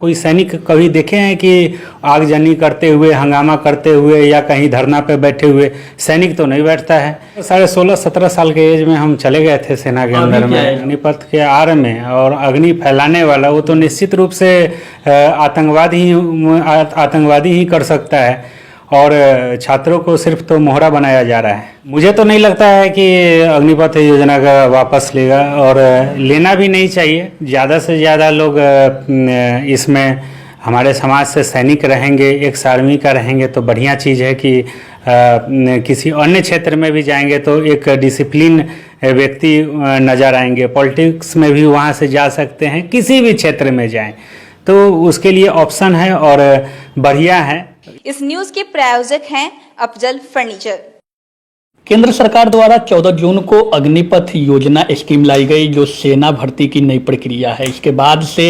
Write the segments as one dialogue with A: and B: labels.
A: कोई सैनिक कभी देखे हैं कि आगजनी करते हुए, हंगामा करते हुए या कहीं धरना पे बैठे हुए? सैनिक तो नहीं बैठता है। 16-17 साल के एज में हम चले गए थे सेना के अंदर में, अग्निपथ के आड़ में। और अग्नि फैलाने वाला वो तो निश्चित रूप से आतंकवादी ही कर सकता है। और छात्रों को सिर्फ तो मोहरा बनाया जा रहा है। मुझे तो नहीं लगता है कि अग्निपथ योजना का वापस लेगा, और लेना भी नहीं चाहिए। ज़्यादा से ज़्यादा लोग इसमें हमारे समाज से सैनिक रहेंगे, एक्स आर्मी का रहेंगे तो बढ़िया चीज़ है कि किसी अन्य क्षेत्र में भी जाएंगे तो एक डिसिप्लिन व्यक्ति नज़र आएंगे। पॉलिटिक्स में भी वहाँ से जा सकते हैं, किसी भी क्षेत्र में जाएं तो उसके लिए ऑप्शन है और बढ़िया है।
B: इस न्यूज के प्रायोजक हैं अफजल फर्नीचर।
C: केंद्र सरकार द्वारा 14 जून को अग्निपथ योजना स्कीम लाई गई, जो सेना भर्ती की नई प्रक्रिया है। इसके बाद से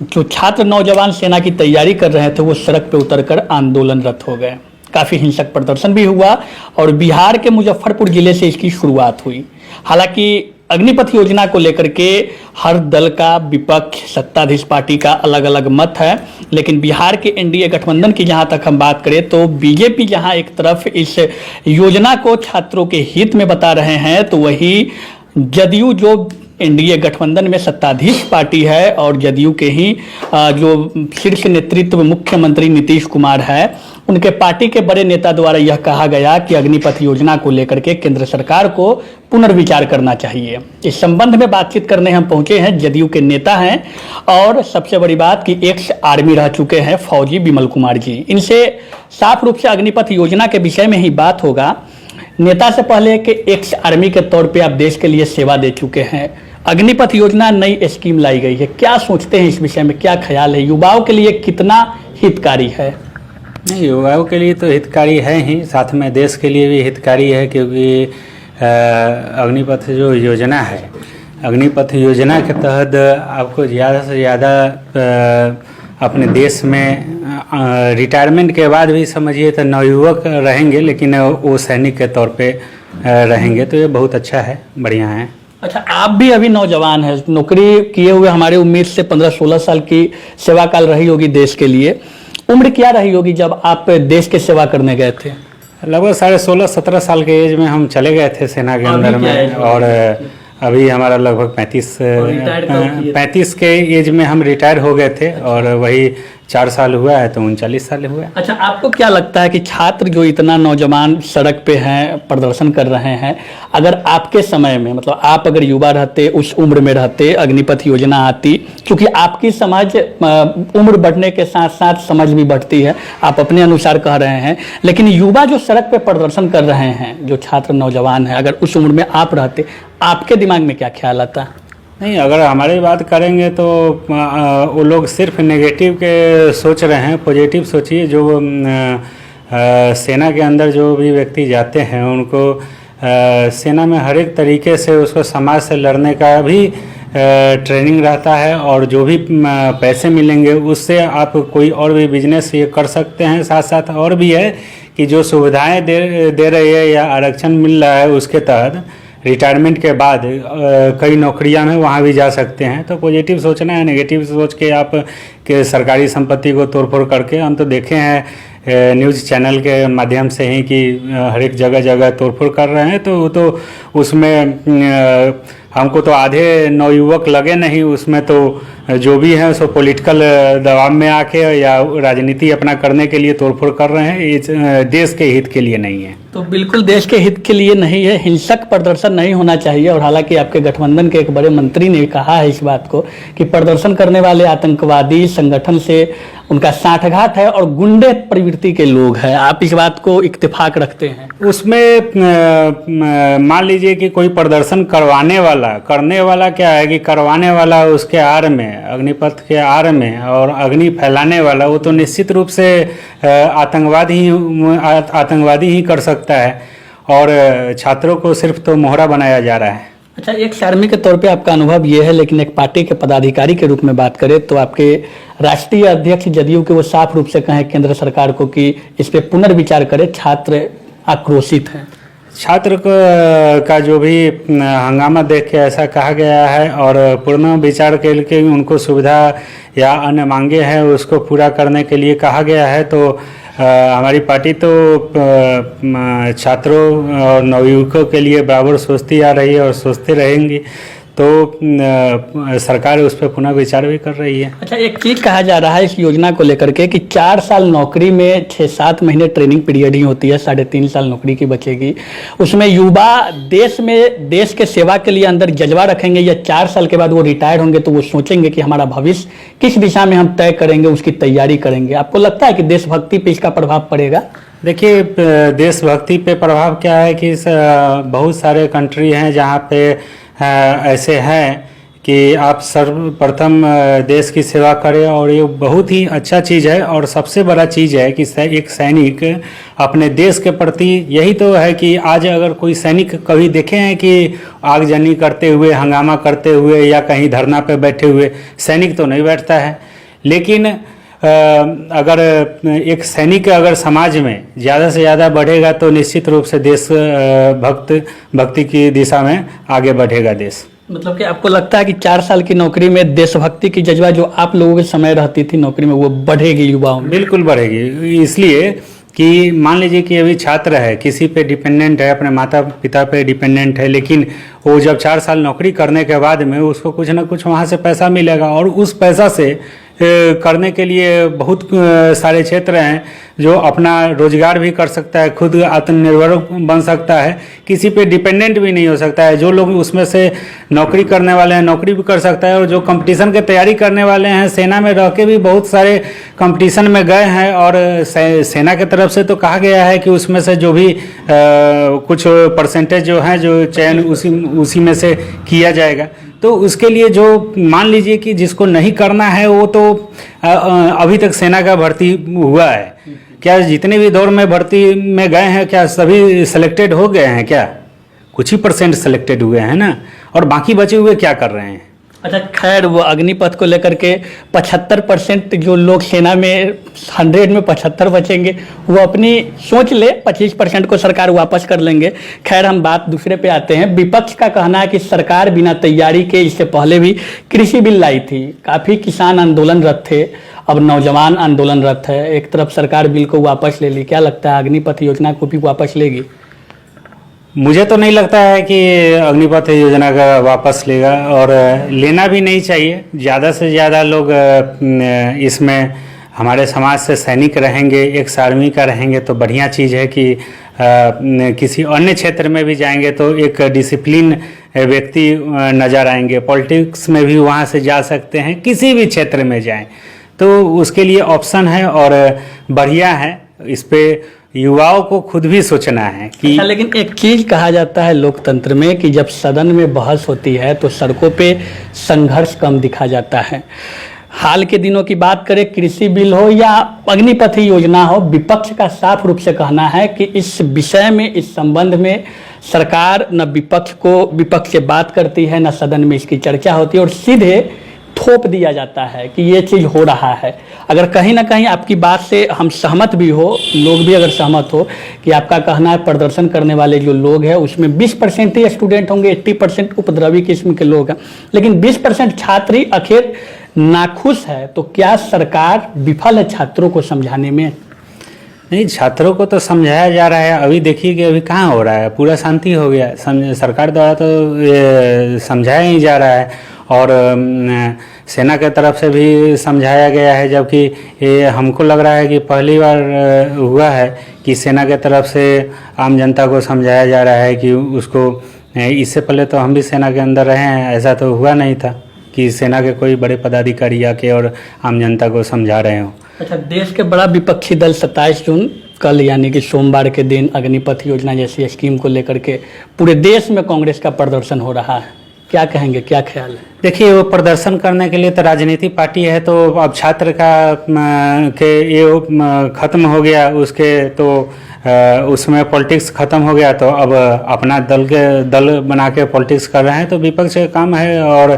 C: जो छात्र नौजवान सेना की तैयारी कर रहे थे वो सड़क पर उतरकर आंदोलनरत हो गए। काफ़ी हिंसक प्रदर्शन भी हुआ और बिहार के मुजफ्फरपुर जिले से इसकी शुरुआत हुई। हालांकि अग्निपथ योजना को लेकर के हर दल का, विपक्ष, सत्ताधीश पार्टी का अलग अलग मत है, लेकिन बिहार के एनडीए गठबंधन की जहां तक हम बात करें तो बीजेपी जहां एक तरफ इस योजना को छात्रों के हित में बता रहे हैं, तो वही जदयू जो एनडीए गठबंधन में सत्ताधीश पार्टी है और जदयू के ही जो शीर्ष नेतृत्व मुख्यमंत्री नीतीश कुमार है, उनके पार्टी के बड़े नेता द्वारा यह कहा गया कि अग्निपथ योजना को लेकर के केंद्र सरकार को पुनर्विचार करना चाहिए। इस संबंध में बातचीत करने हम पहुंचे हैं। जदयू के नेता हैं और सबसे बड़ी बात कि एक्स आर्मी रह चुके हैं फौजी विमल कुमार जी। इनसे साफ रूप से अग्निपथ योजना के विषय में ही बात होगा। नेता से पहले कि एक्स आर्मी के तौर पे आप देश के लिए सेवा दे चुके हैं, अग्निपथ योजना नई स्कीम लाई गई है, क्या सोचते हैं इस विषय में? क्या ख्याल है? युवाओं के लिए कितना हितकारी है?
A: नहीं, युवाओं के लिए तो हितकारी है ही, साथ में देश के लिए भी हितकारी है। क्योंकि अग्निपथ जो योजना है, अग्निपथ योजना के तहत आपको ज़्यादा से ज़्यादा अपने देश में रिटायरमेंट के बाद भी समझिए तो नवयुवक रहेंगे, लेकिन वो सैनिक के तौर पे रहेंगे, तो ये बहुत अच्छा है, बढ़िया है।
C: अच्छा, आप भी अभी नौजवान हैं, नौकरी किए हुए, हमारी उम्मीद से 15-16 साल की सेवा काल रही होगी देश के लिए। उम्र क्या रही होगी जब आप देश के सेवा करने गए थे?
A: लगभग 16-17 साल के एज में हम चले गए थे सेना के अंदर में। और अभी हमारा लगभग 35 के एज में हम रिटायर हो गए थे, और वही 4 साल हुआ है तो 39 साल हुआ है।
C: अच्छा, आपको क्या लगता है कि छात्र जो इतना नौजवान सड़क पे हैं, प्रदर्शन कर रहे हैं, अगर आपके समय में, मतलब आप अगर युवा रहते, उस उम्र में रहते, अग्निपथ योजना आती, क्योंकि आपकी समझ उम्र बढ़ने के साथ साथ समझ भी बढ़ती है, आप अपने अनुसार कह रहे हैं, लेकिन युवा जो सड़क पे प्रदर्शन कर रहे हैं, जो छात्र नौजवान हैं, अगर उस उम्र में आप रहते, आपके दिमाग में क्या ख्याल आता?
A: नहीं, अगर हमारी बात करेंगे तो वो लोग सिर्फ नेगेटिव के सोच रहे हैं। पॉजिटिव सोचिए। जो सेना के अंदर जो भी व्यक्ति जाते हैं उनको सेना में हर एक तरीके से उसको समाज से लड़ने का भी ट्रेनिंग रहता है, और जो भी पैसे मिलेंगे उससे आप कोई और भी बिजनेस ये कर सकते हैं। साथ साथ और भी है कि जो सुविधाएं दे रही है या आरक्षण मिल रहा है, उसके तहत रिटायरमेंट के बाद कई नौकरियां में वहाँ भी जा सकते हैं। तो पॉजिटिव सोचना है, नेगेटिव सोच के आप के सरकारी संपत्ति को तोड़फोड़ करके, हम तो देखे हैं न्यूज़ चैनल के माध्यम से ही कि हर एक जगह जगह तोड़फोड़ कर रहे हैं। तो उसमें हमको तो आधे नवयुवक लगे नहीं, उसमें तो जो भी है सो पॉलिटिकल दबाव में आके या राजनीति अपना करने के लिए तोड़फोड़ कर रहे हैं। ये देश के हित के लिए नहीं है।
C: तो बिल्कुल देश के हित के लिए नहीं है, हिंसक प्रदर्शन नहीं होना चाहिए। और हालांकि आपके गठबंधन के एक बड़े मंत्री ने कहा है इस बात को कि प्रदर्शन करने वाले आतंकवादी संगठन से उनका साठगांठ है और गुंडे प्रवृत्ति के लोग हैं। आप इस बात को इत्तेफाक रखते हैं?
A: उसमें मान लीजिए कि कोई प्रदर्शन करने वाला क्या है कि करवाने वाला उसके आड़ में, अग्निपथ के आड़ में, और अग्नि फैलाने वाला वो तो निश्चित रूप से आतंकवादी ही कर सकता है। और छात्रों को सिर्फ तो मोहरा बनाया जा रहा है।
C: अच्छा, एक आर्मी के तौर पे आपका अनुभव ये है, लेकिन एक पार्टी के पदाधिकारी के रूप में बात करें तो आपके राष्ट्रीय अध्यक्ष जदयू के वो साफ रूप से कहें केंद्र सरकार को कि इस पे पुनर्विचार करे, छात्र आक्रोशित हैं।
A: छात्र का जो भी हंगामा देख के ऐसा कहा गया है और पूर्ण विचार के लिए उनको सुविधा या अन्य मांगे हैं उसको पूरा करने के लिए कहा गया है। तो हमारी पार्टी तो छात्रों और नवयुवकों के लिए बराबर सोचती आ रही है और सोचते रहेंगी। तो सरकार उस पर पुनः विचार भी कर रही है।
C: अच्छा, एक चीज़ कहा जा रहा है इस योजना को लेकर के कि 4 साल नौकरी में 6-7 महीने ट्रेनिंग पीरियड ही होती है, 3.5 साल नौकरी की बचेगी। उसमें युवा देश के सेवा के लिए अंदर जज्बा रखेंगे या 4 साल के बाद वो रिटायर होंगे तो वो सोचेंगे कि हमारा भविष्य किस दिशा में हम तय करेंगे, उसकी तैयारी करेंगे। आपको लगता है कि देशभक्ति पे इसका प्रभाव पड़ेगा?
A: देखिए, देशभक्ति पे प्रभाव क्या है कि बहुत सारे कंट्री हैं जहाँ पे ऐसे हैं कि आप सर्वप्रथम देश की सेवा करें और ये बहुत ही अच्छा चीज़ है। और सबसे बड़ा चीज़ है कि एक सैनिक अपने देश के प्रति, यही तो है कि आज अगर कोई सैनिक कभी देखे हैं कि आगजनी करते हुए, हंगामा करते हुए या कहीं धरना पे बैठे हुए, सैनिक तो नहीं बैठता है। लेकिन अगर एक सैनिक अगर समाज में ज़्यादा से ज़्यादा बढ़ेगा तो निश्चित रूप से देश भक्ति की दिशा में आगे बढ़ेगा देश।
C: मतलब कि आपको लगता है कि 4 साल की नौकरी में देशभक्ति की जज्बा जो आप लोगों के समय रहती थी नौकरी में वो बढ़ेगी युवाओं में?
A: बिल्कुल बढ़ेगी। इसलिए कि मान लीजिए कि अभी छात्र है, किसी पे डिपेंडेंट है, अपने माता पिता पे डिपेंडेंट है, लेकिन वो जब 4 साल नौकरी करने के बाद में उसको कुछ ना कुछ वहाँ से पैसा मिलेगा और उस पैसा से करने के लिए बहुत सारे क्षेत्र हैं जो अपना रोजगार भी कर सकता है, खुद आत्मनिर्भर बन सकता है, किसी पे डिपेंडेंट भी नहीं हो सकता है। जो लोग उसमें से नौकरी करने वाले हैं नौकरी भी कर सकता है और जो कंपटीशन की तैयारी करने वाले हैं, सेना में रह के भी बहुत सारे कंपटीशन में गए हैं और सेना की तरफ से तो कहा गया है कि उसमें से जो भी कुछ परसेंटेज जो है जो चयन उसी में से किया जाएगा। तो उसके लिए जो मान लीजिए कि जिसको नहीं करना है वो तो अभी तक सेना का भर्ती हुआ है क्या? जितने भी दौर में भर्ती में गए हैं क्या सभी सिलेक्टेड हो गए हैं क्या? कुछ ही परसेंट सिलेक्टेड हुए हैं ना, और बाकी बचे हुए क्या कर रहे हैं?
C: अच्छा, खैर वो अग्निपथ को लेकर के 75% जो लोग सेना में 100 में 75 बचेंगे, वो अपनी सोच ले, 25% को सरकार वापस कर लेंगे। खैर हम बात दूसरे पे आते हैं। विपक्ष का कहना है कि सरकार बिना तैयारी के इससे पहले भी कृषि बिल लाई थी, काफ़ी किसान आंदोलनरत थे, अब नौजवान आंदोलनरत है। एक तरफ सरकार बिल को वापस ले ली, क्या लगता है अग्निपथ योजना को भी वापस लेगी?
A: मुझे तो नहीं लगता है कि अग्निपथ योजना का वापस लेगा और लेना भी नहीं चाहिए। ज़्यादा से ज़्यादा लोग इसमें हमारे समाज से सैनिक रहेंगे, एक्स आर्मी का रहेंगे तो बढ़िया चीज़ है कि किसी अन्य क्षेत्र में भी जाएंगे तो एक डिसिप्लिन व्यक्ति नज़र आएंगे। पॉलिटिक्स में भी वहाँ से जा सकते हैं, किसी भी क्षेत्र में जाएं तो उसके लिए ऑप्शन है और बढ़िया है। इस पे युवाओं को खुद भी सोचना है कि
C: अच्छा, लेकिन एक चीज कहा जाता है लोकतंत्र में कि जब सदन में बहस होती है तो सड़कों पे संघर्ष कम दिखा जाता है। हाल के दिनों की बात करें, कृषि बिल हो या अग्निपथ योजना हो, विपक्ष का साफ रूप से कहना है कि इस विषय में, इस संबंध में सरकार न विपक्ष से बात करती है, न सदन में इसकी चर्चा होती है और सीधे थोप दिया जाता है कि ये चीज़ हो रहा है। अगर कहीं ना कहीं आपकी बात से हम सहमत भी हो, लोग भी अगर सहमत हो कि आपका कहना है प्रदर्शन करने वाले जो लोग हैं उसमें 20% ही स्टूडेंट होंगे, 80% उपद्रवी किस्म के लोग हैं, लेकिन 20% छात्र ही आखिर नाखुश है, तो क्या सरकार विफल है छात्रों को समझाने में?
A: नहीं, छात्रों को तो समझाया जा रहा है। अभी देखिए कि अभी कहाँ हो रहा है, पूरा शांति हो गया। सरकार द्वारा तो समझाया ही जा रहा है और सेना के तरफ से भी समझाया गया है, जबकि ये हमको लग रहा है कि पहली बार हुआ है कि सेना के तरफ से आम जनता को समझाया जा रहा है कि उसको, इससे पहले तो हम भी सेना के अंदर रहे हैं, ऐसा तो हुआ नहीं था कि सेना के कोई बड़े पदाधिकारी आके और आम जनता को समझा रहे हो।
C: अच्छा, देश के बड़ा विपक्षी दल 27 जून कल यानी कि सोमवार के दिन अग्निपथ योजना जैसी स्कीम को लेकर के पूरे देश में कांग्रेस का प्रदर्शन हो रहा है, क्या कहेंगे, क्या ख्याल है?
A: देखिए, वो प्रदर्शन करने के लिए तो राजनीति पार्टी है, तो अब छात्र का के ये खत्म हो गया, उसके तो उसमें पॉलिटिक्स खत्म हो गया, तो अब अपना दल बना के पॉलिटिक्स कर रहे हैं, तो विपक्ष का काम है, और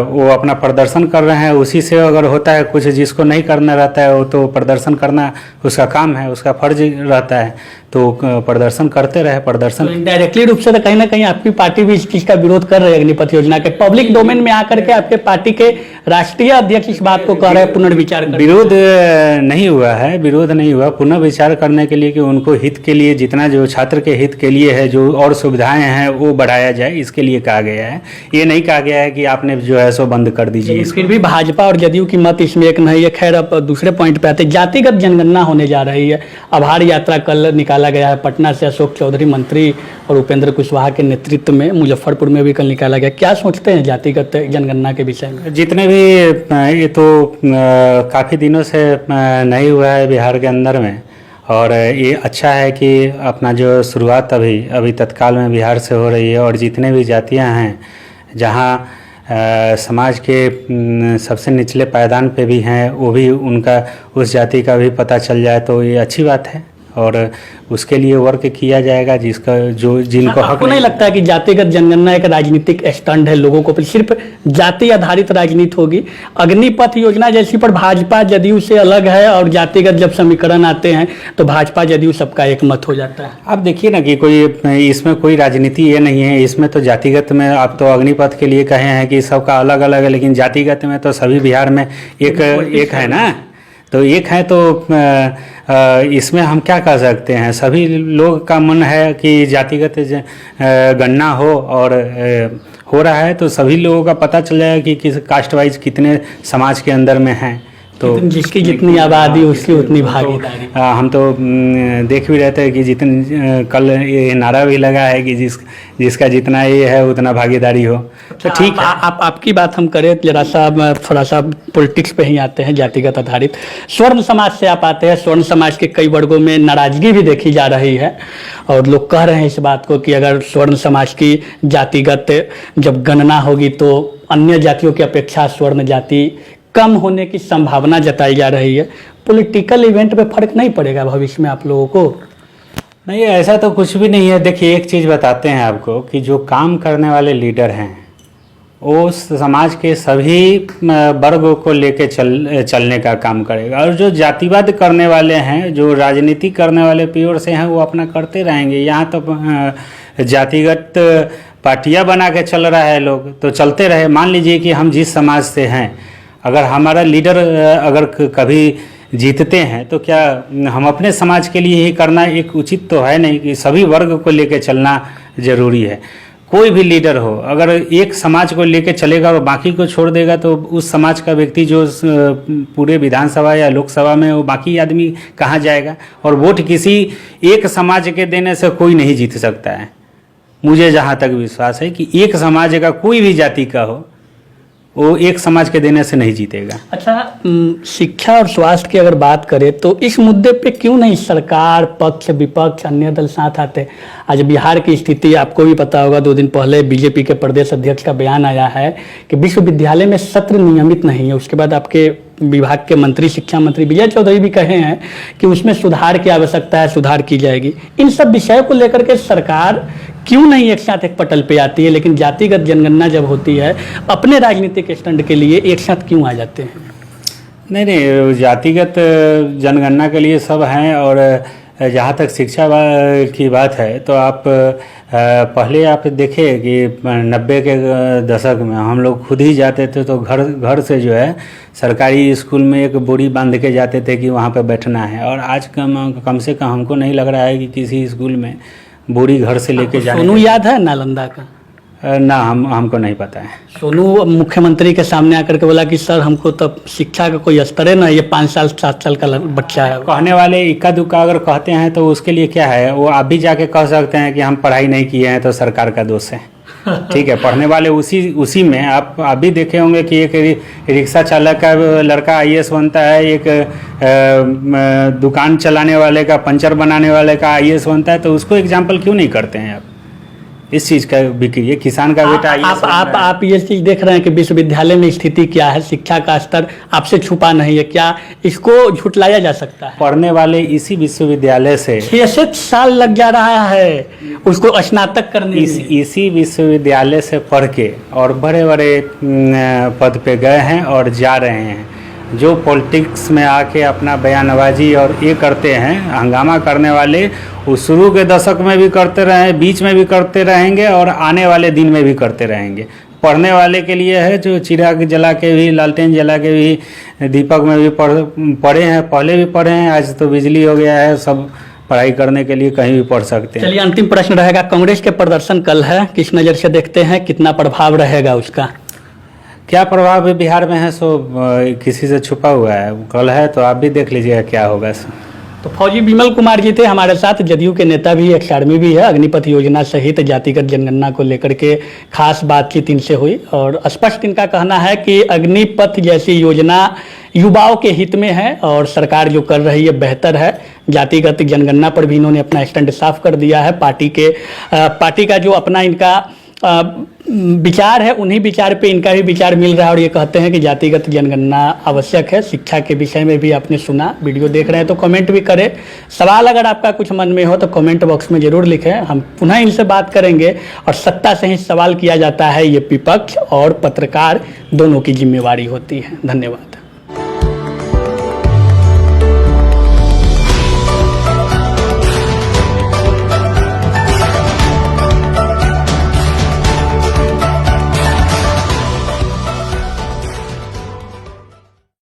A: वो अपना प्रदर्शन कर रहे हैं। उसी से अगर होता है कुछ, जिसको नहीं करना रहता है वो तो प्रदर्शन करना उसका काम है, उसका फर्ज रहता है, तो प्रदर्शन करते रहे। प्रदर्शन
C: डायरेक्टली रूप से तो कहीं ना कहीं आपकी पार्टी भी इस चीज का विरोध कर रही है, अग्निपथ योजना के पब्लिक डोमेन में आकर के आपके पार्टी के राष्ट्रीय अध्यक्ष इस बात को कह रहे हैं पुनर्विचार करने।
A: विरोध नहीं हुआ है, विरोध नहीं हुआ। पुनर्विचार करने के लिए कि उनको हित के लिए, जितना जो छात्र के हित के लिए है, जो और सुविधाएं हैं वो बढ़ाया जाए, इसके लिए कहा गया है। ये नहीं कहा गया है कि आपने जो है सो बंद कर दीजिए।
C: फिर भी भाजपा और जदयू की मत इसमें एक नहीं है। खैर, अब दूसरे पॉइंट पे आते हैं। जातिगत जनगणना होने जा रही है। आभार यात्रा कल निकाला गया है पटना से, अशोक चौधरी मंत्री और उपेंद्र कुशवाहा के नेतृत्व में। मुजफ्फरपुर में भी कल निकाला गया। क्या सोचते हैं जातिगत जनगणना के विषय में?
A: जितने भी ये तो काफ़ी दिनों से नहीं हुआ है बिहार के अंदर में, और ये अच्छा है कि अपना जो शुरुआत अभी तत्काल में बिहार से हो रही है, और जितने भी जातियां हैं जहां समाज के सबसे निचले पायदान पे भी हैं, वो भी उनका, उस जाति का भी पता चल जाए, तो ये अच्छी बात है, और उसके लिए वर्क किया जाएगा, जिसका जो जिनको हक।
C: आपको नहीं लगता है कि जातिगत जनगणना एक राजनीतिक स्टंट है? लोगों को सिर्फ जाति आधारित राजनीति होगी। अग्निपथ योजना जैसी पर भाजपा जदयू से अलग है, और जातिगत जब समीकरण आते हैं तो भाजपा जदयू सबका एक मत हो जाता है।
A: आप देखिए ना कि कोई इसमें कोई राजनीति ये नहीं है। इसमें तो जातिगत में आप तो अग्निपथ के लिए कहे हैं कि सबका अलग अलग है, लेकिन जातिगत में तो सभी बिहार में एक है ना, तो एक है, तो इसमें हम क्या कर सकते हैं? सभी लोग का मन है कि जातिगत गणना हो, और हो रहा है, तो सभी लोगों का पता चल जाएगा कि किस कास्ट वाइज कितने समाज के अंदर में हैं। तो
C: जिसकी जितनी आबादी उसकी उतनी भागीदारी।
A: हम तो देख भी रहते हैं कि जितने कल ये नारा भी लगा है कि जिसका जितना ये है उतना भागीदारी हो। तो ठीक है।
C: आपकी बात हम करें जरा सा, थोड़ा सा पॉलिटिक्स पे ही आते हैं, जातिगत आधारित। स्वर्ण समाज से आप आते हैं। स्वर्ण समाज के कई वर्गों में नाराजगी भी देखी जा रही है, और लोग कह रहे हैं इस बात को कि अगर स्वर्ण समाज की जातिगत जब गणना होगी तो अन्य जातियों की अपेक्षा स्वर्ण जाति कम होने की संभावना जताई जा रही है। पॉलिटिकल इवेंट पे फर्क नहीं पड़ेगा भविष्य में आप लोगों को?
A: नहीं, ऐसा तो कुछ भी नहीं है। देखिए, एक चीज़ बताते हैं आपको कि जो काम करने वाले लीडर हैं वो समाज के सभी वर्गों को लेके चलने का काम करेगा, और जो जातिवाद करने वाले हैं, जो राजनीति करने वाले प्योर से हैं, वो अपना करते रहेंगे। यहाँ तो जातिगत पार्टियाँ बना के चल रहा है लोग, तो चलते रहे। मान लीजिए कि हम जिस समाज से हैं, अगर हमारा लीडर अगर कभी जीतते हैं तो क्या हम अपने समाज के लिए ही करना एक उचित तो है नहीं, कि सभी वर्ग को लेकर चलना जरूरी है। कोई भी लीडर हो, अगर एक समाज को लेकर चलेगा और बाकी को छोड़ देगा, तो उस समाज का व्यक्ति जो पूरे विधानसभा या लोकसभा में, वो बाकी आदमी कहाँ जाएगा? और वोट किसी एक समाज के देने से कोई नहीं जीत सकता है। मुझे जहाँ तक विश्वास है कि एक समाज का, कोई भी जाति का हो, वो एक समाज के देने से नहीं जीतेगा।
C: अच्छा, शिक्षा और स्वास्थ्य की अगर बात करें तो इस मुद्दे पे क्यों नहीं सरकार, पक्ष विपक्ष, अन्य दल साथ आते? आज बिहार की स्थिति आपको भी पता होगा, 2 दिन पहले बीजेपी के प्रदेश अध्यक्ष का बयान आया है कि विश्वविद्यालय में सत्र नियमित नहीं है। उसके बाद आपके विभाग के मंत्री, शिक्षा मंत्री विजय चौधरी भी कहे हैं कि उसमें सुधार की आवश्यकता है, सुधार की जाएगी। इन सब विषयों को लेकर के सरकार क्यों नहीं एक साथ एक पटल पे आती है, लेकिन जातिगत जनगणना जब होती है अपने राजनीतिक स्टैंड के लिए एक साथ क्यों आ जाते हैं?
A: नहीं, जातिगत जनगणना के लिए सब हैं। और जहाँ तक शिक्षा की बात है, तो आप पहले आप देखें कि 90 के दशक में हम लोग खुद ही जाते थे, तो घर से जो है सरकारी स्कूल में एक बोरी बांध के जाते थे कि वहाँ पे बैठना है। और आज कम से कम हमको नहीं लग रहा है कि किसी स्कूल में बोरी घर से लेके जाने।
C: सोनू याद है नालंदा का?
A: ना, हमको नहीं पता है।
C: सोनू मुख्यमंत्री के सामने आकर के बोला कि सर हमको तब शिक्षा का कोई स्तर है ना, ये 5 साल 7 साल का बच्चा है।
A: कहने वाले इक्का दुक्का अगर कहते हैं तो उसके लिए क्या है? वो आप भी जाके कह सकते हैं कि हम पढ़ाई नहीं किए हैं तो सरकार का दोष है। ठीक है, पढ़ने वाले उसी में आप भी देखे होंगे कि एक रिक्शा चालक का लड़का IAS बनता है, एक दुकान चलाने वाले का, पंचर बनाने वाले का IAS बनता है, तो उसको एग्जाम्पल क्यों नहीं करते हैं आप? इस चीज़ का बिक्री है। किसान का बेटा ये समझ रहा है।
C: आप ये चीज देख रहे हैं कि विश्वविद्यालय में स्थिति क्या है, शिक्षा का स्तर आपसे छुपा नहीं है, क्या इसको झुटलाया जा सकता है?
A: पढ़ने वाले इसी विश्वविद्यालय से
C: 66 साल लग जा रहा है उसको स्नातक करने में।
A: इसी विश्वविद्यालय से पढ़ के और बड़े बड़े पद पे गए हैं और जा रहे हैं। जो पॉलिटिक्स में आके अपना बयानबाजी और ये करते हैं, हंगामा करने वाले, वो शुरू के दशक में भी करते रहे, बीच में भी करते रहेंगे और आने वाले दिन में भी करते रहेंगे। पढ़ने वाले के लिए है जो चिराग जला के भी, लालटेन जला के भी, दीपक में भी पढ़े हैं, पहले भी पढ़े हैं, आज तो बिजली हो गया है, सब पढ़ाई करने के लिए कहीं भी पढ़ सकते हैं।
C: चलिए अंतिम प्रश्न रहेगा, कांग्रेस के प्रदर्शन कल है, किस नज़र से देखते हैं, कितना प्रभाव रहेगा उसका?
A: क्या प्रभाव है बिहार में है सो किसी से छुपा हुआ है, कल है तो आप भी देख लीजिएगा क्या होगा।
C: तो फौजी विमल कुमार जी थे हमारे साथ, जदयू के नेता भी, एक्स आर्मी भी है। अग्निपथ योजना सहित जातिगत जनगणना को लेकर के खास बातचीत इनसे हुई और स्पष्ट इनका कहना है कि अग्निपथ जैसी योजना युवाओं के हित में है और सरकार जो कर रही है बेहतर है। जातिगत जनगणना पर भी इन्होंने अपना स्टैंड साफ कर दिया है। पार्टी का जो अपना इनका विचार है, उन्हीं विचार पे इनका भी विचार मिल रहा है और ये कहते हैं कि जातिगत जनगणना आवश्यक है। शिक्षा के विषय में भी आपने सुना, वीडियो देख रहे हैं तो कमेंट भी करें। सवाल अगर आपका कुछ मन में हो तो कमेंट बॉक्स में ज़रूर लिखें, हम पुनः इनसे बात करेंगे। और सत्ता से ही सवाल किया जाता है, ये विपक्ष और पत्रकार दोनों की जिम्मेवारी होती है। धन्यवाद।